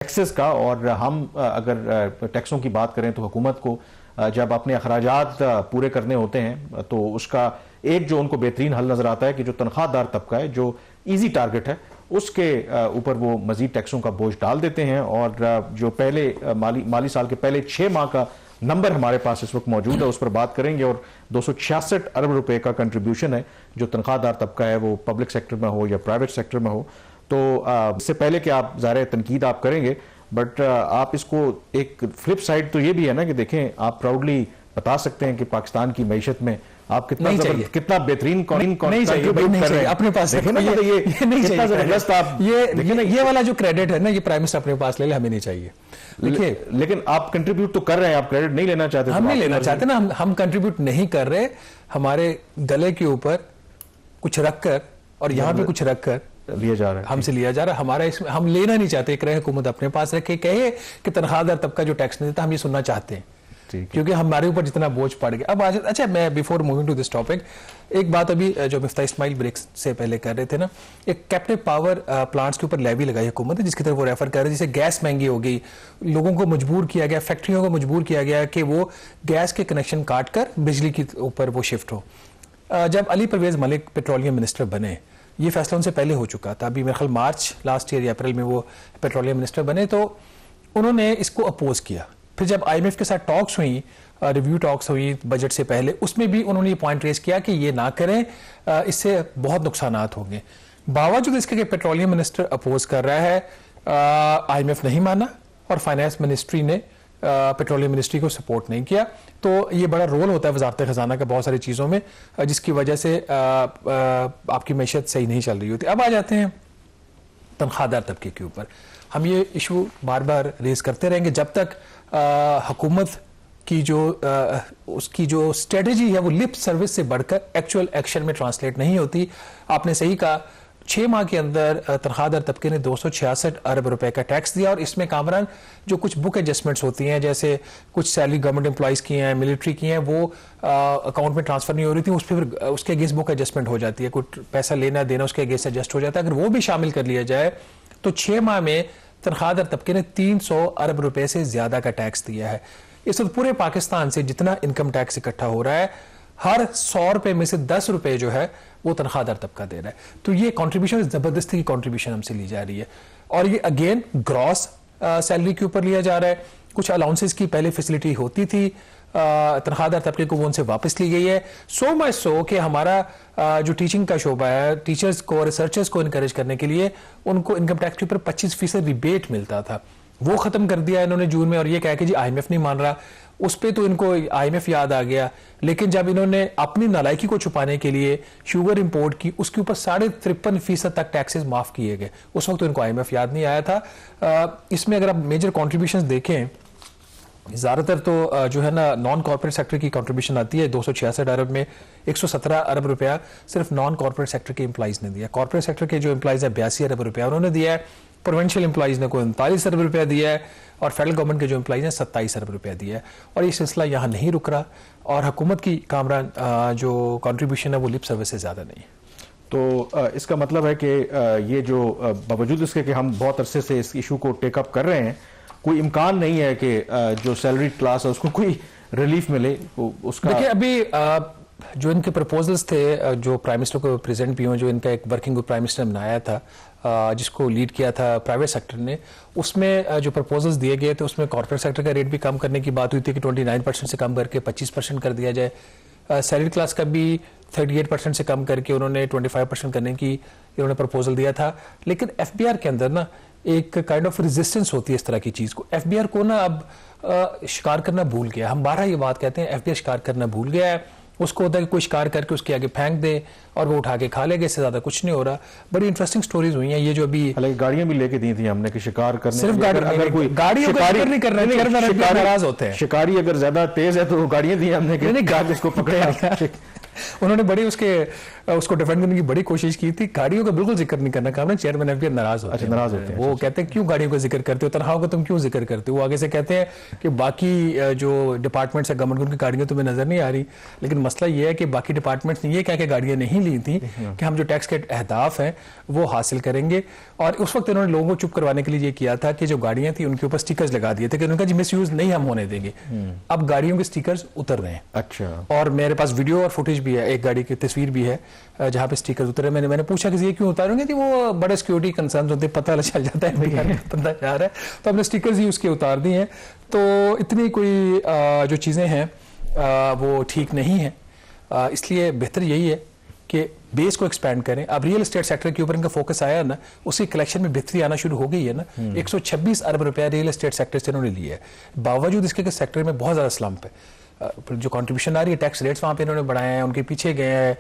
Taxes का। और हम अगर टैक्सों की बात करें तो हुकूमत को जब अपने अखराजात पूरे करने होते हैं तो उसका एक जो उनको बेहतरीन हल नजर आता है कि जो तनख्वाहदार तबका है, जो इजी टारगेट है, उसके ऊपर वो मजीद टैक्सों का बोझ डाल देते हैं। और जो पहले माली साल के पहले 6 माह का नंबर हमारे पास इस वक्त मौजूद है, उस पर बात करेंगे। और 266 अरब रुपए का कंट्रीब्यूशन है जो तनख्वाहदार तबका है, वो पब्लिक सेक्टर में हो या प्राइवेट सेक्टर में हो। तो इससे पहले कि आप ज़ाहिर तनकीद आप करेंगे, बट आप इसको एक फ्लिप साइड तो ये भी है ना कि देखें, आप प्राउडली बता सकते हैं कि पाकिस्तान की मईशत में आप कितना बेहतरीन अपने पास ये वाला जो क्रेडिट है ना, ये प्राइम मिनिस्टर अपने पास ले ले, हमें नहीं चाहिए। लेकिन आप कंट्रीब्यूट तो कर रहे हैं, आप क्रेडिट नहीं लेना चाहते। हम नहीं लेना चाहते ना, हम कंट्रीब्यूट नहीं कर रहे। हमारे गले के ऊपर कुछ रखकर और यहाँ पे कुछ रखकर लिया जा रहा है, हमसे लिया जा रहा है। हमारा इसमें हम लेना नहीं चाहते। एक रहे हुकूमत अपने पास रखे, कहे कि तनख्वाहदार तबका जो टैक्स नहीं देता, हम ये सुनना चाहते हैं क्योंकि हमारे ऊपर जितना बोझ पड़ गया। अब अच्छा, मैं before moving to this topic एक बात अभी जो मिफ्ता इस्माइल ब्रेक से पहले कर रहे थे ना, एक कैप्टिव पावर प्लांट्स के ऊपर लेवी लगाई हुकूमत ने, जिसकी तरफ वो रेफर कर रहे हैं। जैसे गैस महंगी हो गई, लोगों को मजबूर किया गया, फैक्ट्रियों को मजबूर किया गया कि वो गैस के कनेक्शन काट कर बिजली के ऊपर वो शिफ्ट हो। जब अली परवेज मलिक पेट्रोलियम मिनिस्टर बने, ये फैसला उनसे पहले हो चुका था, अभी मेरे ख्याल मार्च लास्ट ईयर या अप्रैल में वो पेट्रोलियम मिनिस्टर बने, तो उन्होंने इसको अपोज किया। फिर जब IMF के साथ टॉक्स हुई, रिव्यू टॉक्स हुई बजट से पहले, उसमें भी उन्होंने ये पॉइंट रेज किया कि ये ना करें, इससे बहुत नुकसानात होंगे। बावजूद इसके कि पेट्रोलियम मिनिस्टर अपोज कर रहा है, IMF नहीं माना और फाइनेंस मिनिस्ट्री ने पेट्रोलियम मिनिस्ट्री को सपोर्ट नहीं किया। तो ये बड़ा रोल होता है वजारत खजाना का बहुत सारी चीज़ों में, जिसकी वजह से आपकी मैशत सही नहीं चल रही होती। अब आ जाते हैं तनख्वाहदार तबके के ऊपर। हम ये इशू बार बार रेज करते रहेंगे जब तक हुकूमत की उसकी जो स्ट्रेटजी है वो लिप सर्विस से बढ़कर एक्चुअल एक्शन में ट्रांसलेट नहीं होती। आपने सही कहा, 6 माह के अंदर तनख्वाहदार तबके ने 266 अरब रुपए का टैक्स दिया। और इसमें कामरान जो कुछ बुक एडजस्टमेंट्स होती हैं, जैसे कुछ सैलरी गवर्नमेंट एम्प्लॉइज की हैं, मिलिट्री की हैं, वो अकाउंट में ट्रांसफर नहीं हो रही थी, उस पर फिर उसके अगेंस्ट बुक एडजस्टमेंट हो जाती है, कुछ पैसा लेना देना उसके अगेंस्ट एडजस्ट हो जाता है। अगर वो भी शामिल कर लिया जाए तो 6 माह में तनख्वाहदार तबके ने 300 अरब रुपए से ज्यादा का टैक्स दिया है। इस वक्त पूरे पाकिस्तान से जितना इनकम टैक्स इकट्ठा हो रहा है, हर 100 रुपए में से 10 रुपए जो है वो तनख्वाहदार तबका दे रहा है। तो ये कंट्रीब्यूशन जबरदस्ती की कंट्रीब्यूशन हमसे ली जा रही है। और ये अगेन ग्रॉस सैलरी के ऊपर लिया जा रहा है। कुछ अलाउंसेस की पहले फैसिलिटी होती थी तनख्वाहदार तबके को, वो उनसे वापस ली गई है। सो मच सो कि हमारा जो टीचिंग का शोबा है, टीचर्स को, रिसर्चर्स को इनकरेज करने के लिए उनको इनकम टैक्स के ऊपर 25% रिबेट मिलता था, वो खत्म कर दिया इन्होंने जून में। और ये कहा कि जी IMF नहीं मान रहा, उस पर तो इनको IMF याद आ गया। लेकिन जब इन्होंने अपनी नालायकी को छुपाने के लिए शुगर इंपोर्ट की, उसके ऊपर 53.5% तक टैक्सेस माफ किए गए, उस वक्त तो इनको IMF याद नहीं आया था। इसमें अगर आप मेजर कॉन्ट्रीब्यूशन देखें, ज़्यादातर तो जो है ना नॉन कॉर्पोरेट सेक्टर की कंट्रीब्यूशन आती है। 266 अरब में 117 अरब रुपया सिर्फ नॉन कॉर्पोरेट सेक्टर के एम्प्लॉइज ने दिया। कॉर्पोरेट सेक्टर के जो एम्प्लॉइज है 82 अरब रुपया उन्होंने दिया है। प्रोविंशियल एम्प्लॉइज ने को 39 अरब रुपया दिया है और फेडरल गवर्नमेंट के जो एम्प्लॉइज हैं 27 अरब रुपया दिया है। और ये सिलसिला यहाँ नहीं रुक रहा और हुकूमत की कामरान जो कंट्रीब्यूशन है वो लिप सर्विस से ज़्यादा नहीं है। तो इसका मतलब है कि ये जो बावजूद इसके कि हम बहुत अरसे से इस इशू को टेकअप कर रहे हैं, कोई इम्कान नहीं है कि जो सैलरी क्लास है उसको कोई रिलीफ मिले उसका। देखिए, अभी जो इनके प्रपोजल्स थे जो प्राइम मिनिस्टर को प्रेजेंट भी हुए, जो इनका एक वर्किंग ग्रुप प्राइम मिनिस्टर ने बनाया था, जिसको लीड किया था प्राइवेट सेक्टर ने, उसमें जो प्रपोजल्स दिए गए थे उसमें कॉर्पोरेट सेक्टर का रेट भी कम करने की बात हुई थी कि 29% से कम करके 25% कर दिया जाए। सैलरी क्लास का भी 38% से कम करके उन्होंने 25% करने की इन्होंने प्रपोजल दिया था। लेकिन FBR के अंदर ना एक काइंड ऑफ रेजिस्टेंस होती है इस तरह की चीज को। FBR को ना अब शिकार करना भूल गया। हम 12 ये बात कहते हैं, FBR शिकार करना भूल गया है। उसको होता है कि कोई शिकार करके उसके आगे फेंक दे और वो उठा के खा लेगा, इससे ज्यादा कुछ नहीं हो रहा। बड़ी इंटरेस्टिंग स्टोरीज हुई हैं ये जो अभी। गाड़ियां भी लेके दी थी हमने कि शिकार करने, सिर्फ अगर कोई गाड़ी नहीं करना, नाराज होते हैं। शिकारी अगर ज्यादा तेज है तो गाड़ियां दी हमने कि इसको पकड़े। उन्होंने बड़ी उसको डिफेंड करने की बड़ी कोशिश की थी। गाड़ियों का बिल्कुल जिक्र नहीं करना, कहा चेयरमैन एफबीआई नाराज होते हैं। नाराज होते हैं। वो कहते हैं क्यों गाड़ियों का जिक्र करते हो, तनख्वाहों का तुम क्यों जिक्र करते हो। वो आगे से कहते हैं कि बाकी जो डिपार्टमेंट्स है गवर्नमेंट, उनकी गाड़ियां तुम्हें नजर नहीं आ रही, लेकिन मसला ये है कि बाकी डिपार्टमेंट्स ने ये कह के गाड़ियां नहीं ली थी कि हम जो टैक्स के अहदाफ हैं वो हासिल करेंगे। और उस वक्त इन्होंने लोगों को चुप करवाने के लिए ये किया था कि जो गाड़ियां थी उनके ऊपर स्टिकर्स लगा दिए थे कि उनका मिस यूज नहीं हम होने देंगे। अब गाड़ियों के स्टिकर्स उतर रहे हैं। अच्छा। और मेरे पास वीडियो और फुटेज भी है, एक गाड़ी की तस्वीर भी है जहां पे स्टिकर्स उतरे। मैंने पूछा कि ये क्यों उतारेंगे, थी वो बड़े सिक्योरिटी कंसर्न होते, पता चल जाता है बंदा जा रहा है, तो हमने स्टिकर्स ही उसके उतार दिए हैं। तो इतनी कोई जो चीजें हैं वो ठीक नहीं है, इसलिए बेहतर यही है कि बेस को एक्सपैंड करें। अब रियल एस्टेट सेक्टर के ऊपर इनका फोकस आया ना, उसकी कलेक्शन में बेहतरी आना शुरू हो गई है ना। 126 अरब रुपया रियल एस्टेट सेक्टर से इन्होंने लिया है, बावजूद इसके कि सेक्टर में बहुत ज्यादा स्लम्प है। जो कंट्रीब्यूशन आ रही है, टैक्स रेट्स वहां पे इन्होंने बढ़ाए हैं, उनके पीछे गए हैं,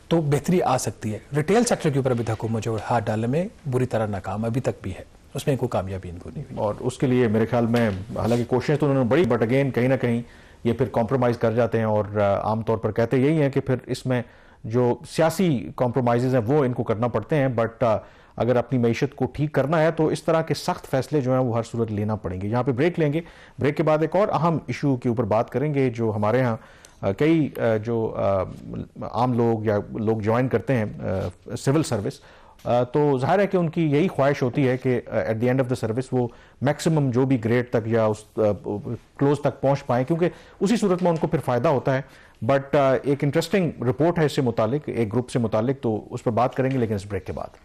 तो बेहतरी आ सकती है। रिटेल सेक्टर के ऊपर अभी तक हुकूमत जो हाथ डालने में बुरी तरह नाकाम अभी तक भी है, उसमें कोई कामयाबी इनको नहीं हुई। और उसके लिए मेरे ख्याल में हालांकि कोशिशें तो उन्होंने बड़ी, बट अगेन कहीं ना कहीं ये फिर कॉम्प्रोमाइज़ कर जाते हैं। और आमतौर पर कहते यही है कि फिर इसमें जो सियासी कॉम्प्रोमाइज़ हैं वो इनको करना पड़ते हैं। बट अगर अपनी मईशत को ठीक करना है तो इस तरह के सख्त फैसले जो हैं वो हर सूरत लेना पड़ेंगे। यहाँ पे ब्रेक लेंगे, ब्रेक के बाद एक और अहम इशू के ऊपर बात करेंगे जो हमारे यहाँ कई जो आम लोग या लोग ज्वाइन करते हैं सिविल सर्विस, तो जाहिर है कि उनकी यही ख्वाहिश होती है कि at the end of the service वो मैक्सिमम जो भी ग्रेड तक या उस क्लोज तक पहुंच पाएँ, क्योंकि उसी सूरत में उनको फिर फ़ायदा होता है। बट एक इंटरेस्टिंग रिपोर्ट है इससे मुतालिक, एक ग्रुप से मुतालिक, तो उस पर बात करेंगे लेकिन इस ब्रेक के बाद।